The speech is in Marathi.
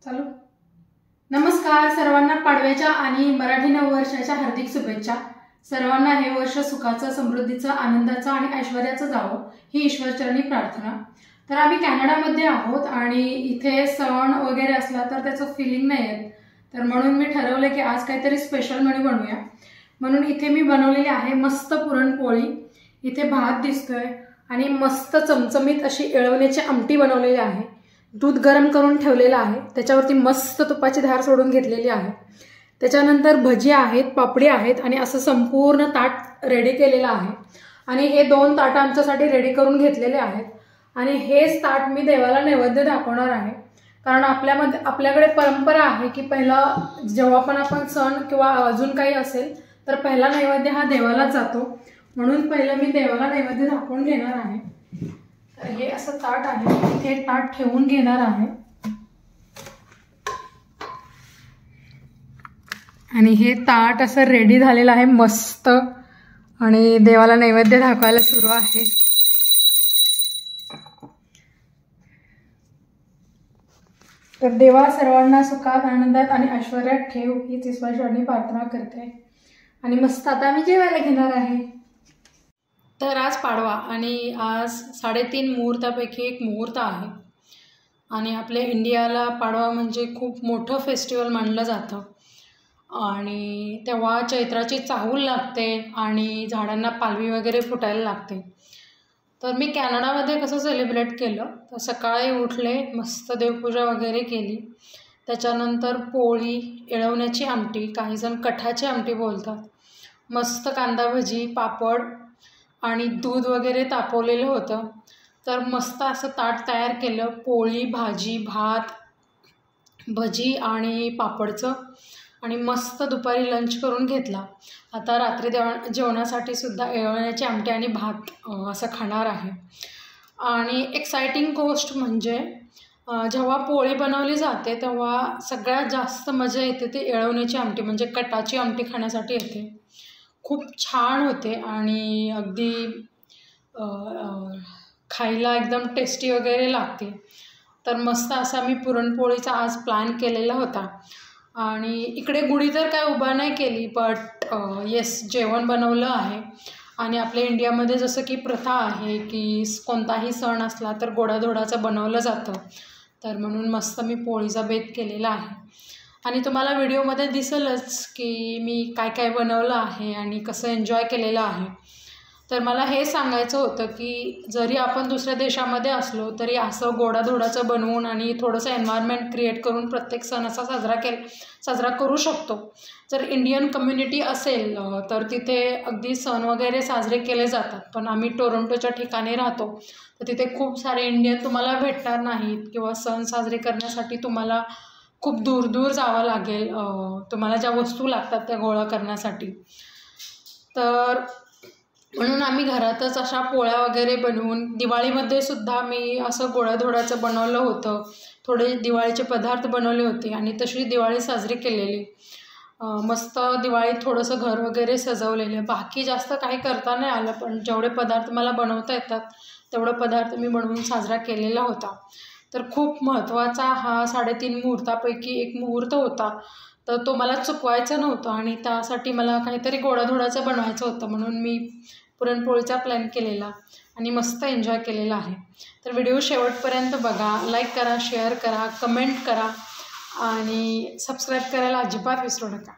चालू. नमस्कार सर्वांना, पाडव्याच्या आणि मराठी नववर्षाच्या हार्दिक शुभेच्छा. सर्वांना हे वर्ष सुखाचं, समृद्धीचं, आनंदाचं आणि ऐश्वर्याचं जावं ही ईश्वरचरणी प्रार्थना. तर आम्ही कॅनडामध्ये आहोत आणि इथे सण वगैरे असला तर त्याचं फिलिंग नाही येत. तर म्हणून मी ठरवलं की आज काहीतरी स्पेशल मेनू बनवूया. म्हणून इथे मी बनवलेली आहे मस्त पुरणपोळी. इथे भात दिसतोय आणि मस्त चमचमीत अशी येळवण्याची आमटी बनवलेली आहे. दूध गरम करून ठेवलेलं आहे, त्याच्यावरती मस्त तुपाची धार सोडून घेतलेली आहे. त्याच्यानंतर भजी आहेत, पापडी आहेत आणि असं संपूर्ण ताट रेडी केलेलं आहे. आणि हे 2 ताट आमच्यासाठी रेडी करून घेतलेले आहेत. आणि हेच ताट मी देवाला नैवेद्य दाखवणार आहे. कारण आपल्याकडे परंपरा आहे की पहिला जेव्हा पण आपण सण किंवा अजून काही असेल तर पहिला नैवेद्य हा देवालाच जातो. म्हणून पहिलं मी देवाला नैवेद्य दाखवून घेणार आहे. तर हे असं ताट आहे, इथे ताट ठेवून घेणार आहे. आणि हे ताट असं रेडी झालेलं आहे मस्त. आणि देवाला नैवेद्य दाखवायला सुरू आहे. तर देवा सर्वांना सुखात, आनंदात आणि ऐश्वर्यात ठेव हीच ईश्वरचरणी प्रार्थना करते. आणि मस्त आता मी जेवायला घेणार आहे. तर आज पाडवा आणि आज 3.5 मुहूर्तापैकी एक मुहूर्त आहे. आणि आपल्या इंडियाला पाडवा म्हणजे खूप मोठं फेस्टिवल मानलं जातं. आणि तेव्हा चैत्राची चाहूल लागते आणि झाडांना पालवी वगैरे फुटायला लागते. तर मी कॅनडामध्ये कसं सेलिब्रेट केलं तर सकाळी उठले, मस्त देवपूजा वगैरे केली. त्याच्यानंतर पोळी, येळवण्याची आमटी, काहीजण कठाची आमटी बोलतात, मस्त कांदा भजी, पापड आणि दूध वगैरे तापवलेलं होतं. तर मस्त असं ताट तयार केलं. पोळी, भाजी, भात, भजी आणि पापडचं. आणि मस्त दुपारी लंच करून घेतला. आता रात्री जेवणासाठी सुद्धा येळवण्याची आमटी आणि भात असं खाणार आहे. आणि एक्साइटिंग गोष्ट म्हणजे जेव्हा पोळी बनवली जाते तेव्हा सगळ्यात जास्त मजा येते ते येळवण्याची आमटी म्हणजे कटाची आमटी खाण्यासाठी येते. खूप छान होते आणि अगदी खायला एकदम टेस्टी वगैरे लागते. तर मस्त असा मी पुरणपोळीचा आज प्लॅन केलेला होता. आणि इकडे गुढी तर काय उभा नाही केली, बट येस जेवण बनवलं आहे. आणि आपल्या इंडियामध्ये जसं की प्रथा आहे की कोणताही सण असला तर गोडाधोडाचं बनवलं जातं. तर म्हणून मस्त मी पोळीचा बेत केलेला आहे. आणि तुम्हाला व्हिडिओमध्ये दिसेलच की मी काय काय बनवलं आहे आणि कसं एन्जॉय केलेलं आहे. तर मला हे सांगायचं होतं की जरी आपण दुसऱ्या देशामध्ये असलो तरी असं गोडाधोडाचं बनवून आणि थोडंसं एन्व्हायरमेंट क्रिएट करून प्रत्येक सण असा साजरा करू शकतो. जर इंडियन कम्युनिटी असेल तर तिथे अगदी सण वगैरे साजरे केले जातात. पण आम्ही टोरंटोच्या ठिकाणी राहतो तर तिथे खूप सारे इंडियन तुम्हाला भेटणार नाहीत किंवा सण साजरे करण्यासाठी तुम्हाला खूप दूर जावं लागेल तुम्हाला ज्या वस्तू लागतात त्या गोळा करण्यासाठी. तर म्हणून आम्ही घरातच अशा पोळ्या वगैरे बनवून दिवाळीमध्ये सुद्धा मी असं गोडाधोडाचं बनवलं होतं. थोडे दिवाळीचे पदार्थ बनवले होते आणि तशी दिवाळी साजरी केलेली. मस्त दिवाळीत थोडंसं घर वगैरे सजवलेलं. बाकी जास्त काही करता नाही आलं, पण जेवढे पदार्थ मला बनवता येतात तेवढं पदार्थ मी बनवून साजरा केलेला होता. तर खूप महत्त्वाचा हा 3.5 मुहूर्तापैकी एक मुहूर्त होता. तर तो मला चुकवायचा नव्हता आणि त्यासाठी मला काहीतरी गोडाधोडाचं बनवायचं होतं. म्हणून मी पुरणपोळीचा प्लॅन केलेला आणि मस्त एन्जॉय केलेला आहे. तर व्हिडिओ शेवटपर्यंत बघा, लाईक करा, शेअर करा, कमेंट करा आणि सबस्क्राईब करायला अजिबात विसरू नका.